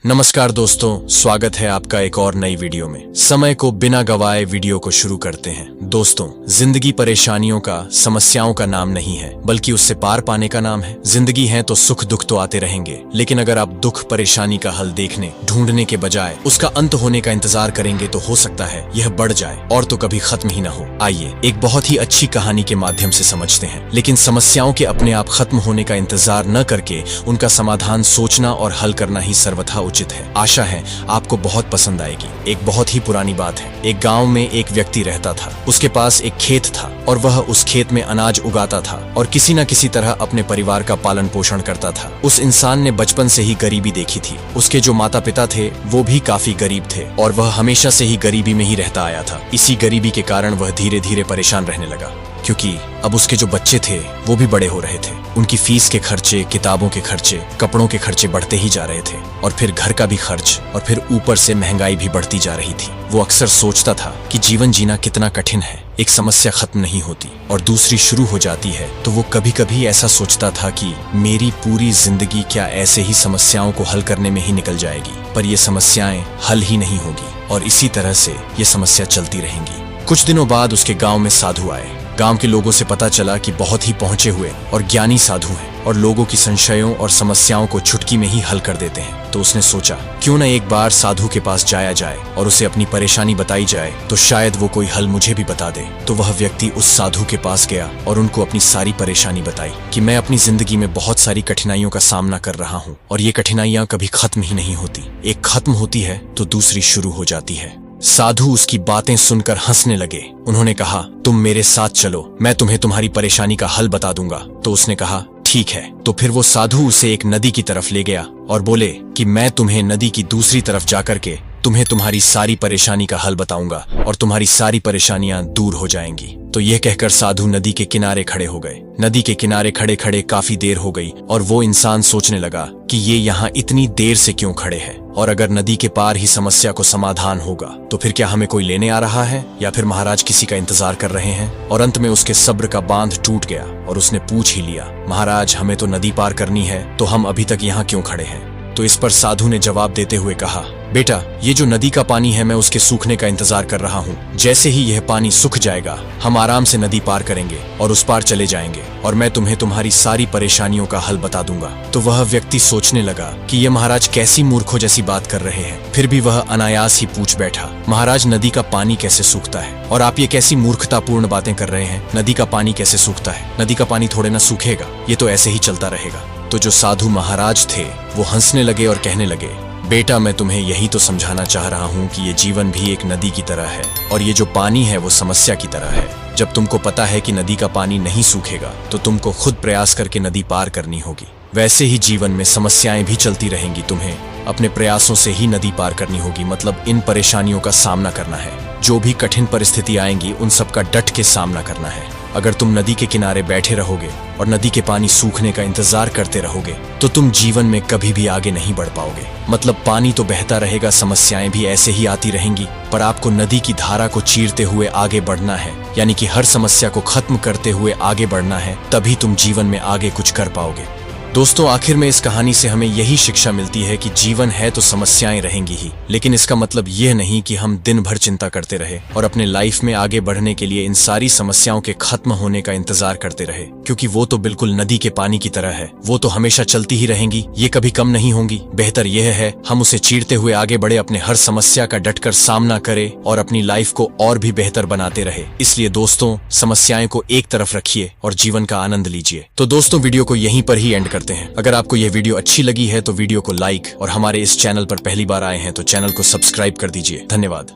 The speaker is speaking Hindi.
नमस्कार दोस्तों, स्वागत है आपका एक और नई वीडियो में। समय को बिना गवाए वीडियो को शुरू करते हैं। दोस्तों, जिंदगी परेशानियों का, समस्याओं का नाम नहीं है, बल्कि उससे पार पाने का नाम है। जिंदगी है तो सुख दुख तो आते रहेंगे, लेकिन अगर आप दुख परेशानी का हल देखने ढूंढने के बजाय उसका अंत होने का इंतजार करेंगे तो हो सकता है यह बढ़ जाए और तो कभी खत्म ही न हो। आइए एक बहुत ही अच्छी कहानी के माध्यम से समझते हैं। लेकिन समस्याओं के अपने आप खत्म होने का इंतजार न करके उनका समाधान सोचना और हल करना ही सर्वथा उचित है। आशा है आपको बहुत पसंद आएगी। एक बहुत ही पुरानी बात है। एक गांव में एक व्यक्ति रहता था। उसके पास एक खेत था और वह उस खेत में अनाज उगाता था और किसी न किसी तरह अपने परिवार का पालन पोषण करता था। उस इंसान ने बचपन से ही गरीबी देखी थी। उसके जो माता पिता थे वो भी काफी गरीब थे और वह हमेशा से ही गरीबी में ही रहता आया था। इसी गरीबी के कारण वह धीरे धीरे परेशान रहने लगा, क्योंकि अब उसके जो बच्चे थे वो भी बड़े हो रहे थे। उनकी फीस के खर्चे, किताबों के खर्चे, कपड़ों के खर्चे बढ़ते ही जा रहे थे और फिर घर का भी खर्च और फिर ऊपर से महंगाई भी बढ़ती जा रही थी। वो अक्सर सोचता था कि जीवन जीना कितना कठिन है। एक समस्या खत्म नहीं होती और दूसरी शुरू हो जाती है तो वो कभी कभी ऐसा सोचता था कि मेरी पूरी जिंदगी क्या ऐसे ही समस्याओं को हल करने में ही निकल जाएगी, पर ये समस्याएं हल ही नहीं होगी और इसी तरह से ये समस्या चलती रहेंगी। कुछ दिनों बाद उसके गांव में साधु आए। गांव के लोगों से पता चला कि बहुत ही पहुंचे हुए और ज्ञानी साधु हैं और लोगों की संशयों और समस्याओं को चुटकी में ही हल कर देते हैं। तो उसने सोचा क्यों न एक बार साधु के पास जाया जाए और उसे अपनी परेशानी बताई जाए, तो शायद वो कोई हल मुझे भी बता दे। तो वह व्यक्ति उस साधु के पास गया और उनको अपनी सारी परेशानी बताई कि मैं अपनी जिंदगी में बहुत सारी कठिनाइयों का सामना कर रहा हूँ और ये कठिनाइयां कभी खत्म ही नहीं होती। एक खत्म होती है तो दूसरी शुरू हो जाती है। साधु उसकी बातें सुनकर हंसने लगे। उन्होंने कहा, तुम मेरे साथ चलो, मैं तुम्हें तुम्हारी परेशानी का हल बता दूंगा। तो उसने कहा, ठीक है। तो फिर वो साधु उसे एक नदी की तरफ ले गया और बोले कि मैं तुम्हें नदी की दूसरी तरफ जाकर के तुम्हें तुम्हारी सारी परेशानी का हल बताऊंगा और तुम्हारी सारी परेशानियां दूर हो जाएंगी। तो यह कहकर साधु नदी के किनारे खड़े हो गए। नदी के किनारे खड़े खड़े काफी देर हो गई और वो इंसान सोचने लगा कि ये यहाँ इतनी देर से क्यों खड़े हैं, और अगर नदी के पार ही समस्या को समाधान होगा तो फिर क्या हमें कोई लेने आ रहा है या फिर महाराज किसी का इंतजार कर रहे हैं। और अंत में उसके सब्र का बांध टूट गया और उसने पूछ ही लिया, महाराज हमें तो नदी पार करनी है, तो हम अभी तक यहाँ क्यों खड़े हैं। तो इस पर साधु ने जवाब देते हुए कहा, बेटा ये जो नदी का पानी है मैं उसके सूखने का इंतजार कर रहा हूँ। जैसे ही यह पानी सूख जाएगा हम आराम से नदी पार करेंगे और उस पार चले जाएंगे और मैं तुम्हें तुम्हारी सारी परेशानियों का हल बता दूंगा। तो वह व्यक्ति सोचने लगा कि ये महाराज कैसी मूर्खों जैसी बात कर रहे हैं। फिर भी वह अनायास ही पूछ बैठा, महाराज नदी का पानी कैसे सूखता है और आप ये कैसी मूर्खतापूर्ण बातें कर रहे हैं। नदी का पानी कैसे सूखता है, नदी का पानी थोड़े ना सूखेगा, ये तो ऐसे ही चलता रहेगा। तो जो साधु महाराज थे वो हंसने लगे और कहने लगे, बेटा मैं तुम्हें यही तो समझाना चाह रहा हूँ कि ये जीवन भी एक नदी की तरह है और ये जो पानी है वो समस्या की तरह है। जब तुमको पता है कि नदी का पानी नहीं सूखेगा तो तुमको खुद प्रयास करके नदी पार करनी होगी। वैसे ही जीवन में समस्याएं भी चलती रहेंगी, तुम्हें अपने प्रयासों से ही नदी पार करनी होगी। मतलब इन परेशानियों का सामना करना है। जो भी कठिन परिस्थिति आएंगी उन सब का डट के सामना करना है। अगर तुम नदी के किनारे बैठे रहोगे और नदी के पानी सूखने का इंतजार करते रहोगे तो तुम जीवन में कभी भी आगे नहीं बढ़ पाओगे। मतलब पानी तो बहता रहेगा, समस्याएं भी ऐसे ही आती रहेंगी, पर आपको नदी की धारा को चीरते हुए आगे बढ़ना है। यानी कि हर समस्या को खत्म करते हुए आगे बढ़ना है, तभी तुम जीवन में आगे कुछ कर पाओगे। दोस्तों, आखिर में इस कहानी से हमें यही शिक्षा मिलती है कि जीवन है तो समस्याएं रहेंगी ही, लेकिन इसका मतलब यह नहीं कि हम दिन भर चिंता करते रहे और अपने लाइफ में आगे बढ़ने के लिए इन सारी समस्याओं के खत्म होने का इंतजार करते रहे, क्योंकि वो तो बिल्कुल नदी के पानी की तरह है। वो तो हमेशा चलती ही रहेंगी, ये कभी कम नहीं होंगी। बेहतर यह है हम उसे चीरते हुए आगे बढ़े, अपने हर समस्या का डटकर सामना करें और अपनी लाइफ को और भी बेहतर बनाते रहे। इसलिए दोस्तों, समस्याएं को एक तरफ रखिए और जीवन का आनंद लीजिए। तो दोस्तों, वीडियो को यहीं पर ही एंड करते हैं। अगर आपको यह वीडियो अच्छी लगी है तो वीडियो को लाइक और हमारे इस चैनल पर पहली बार आए हैं तो चैनल को सब्सक्राइब कर दीजिए। धन्यवाद।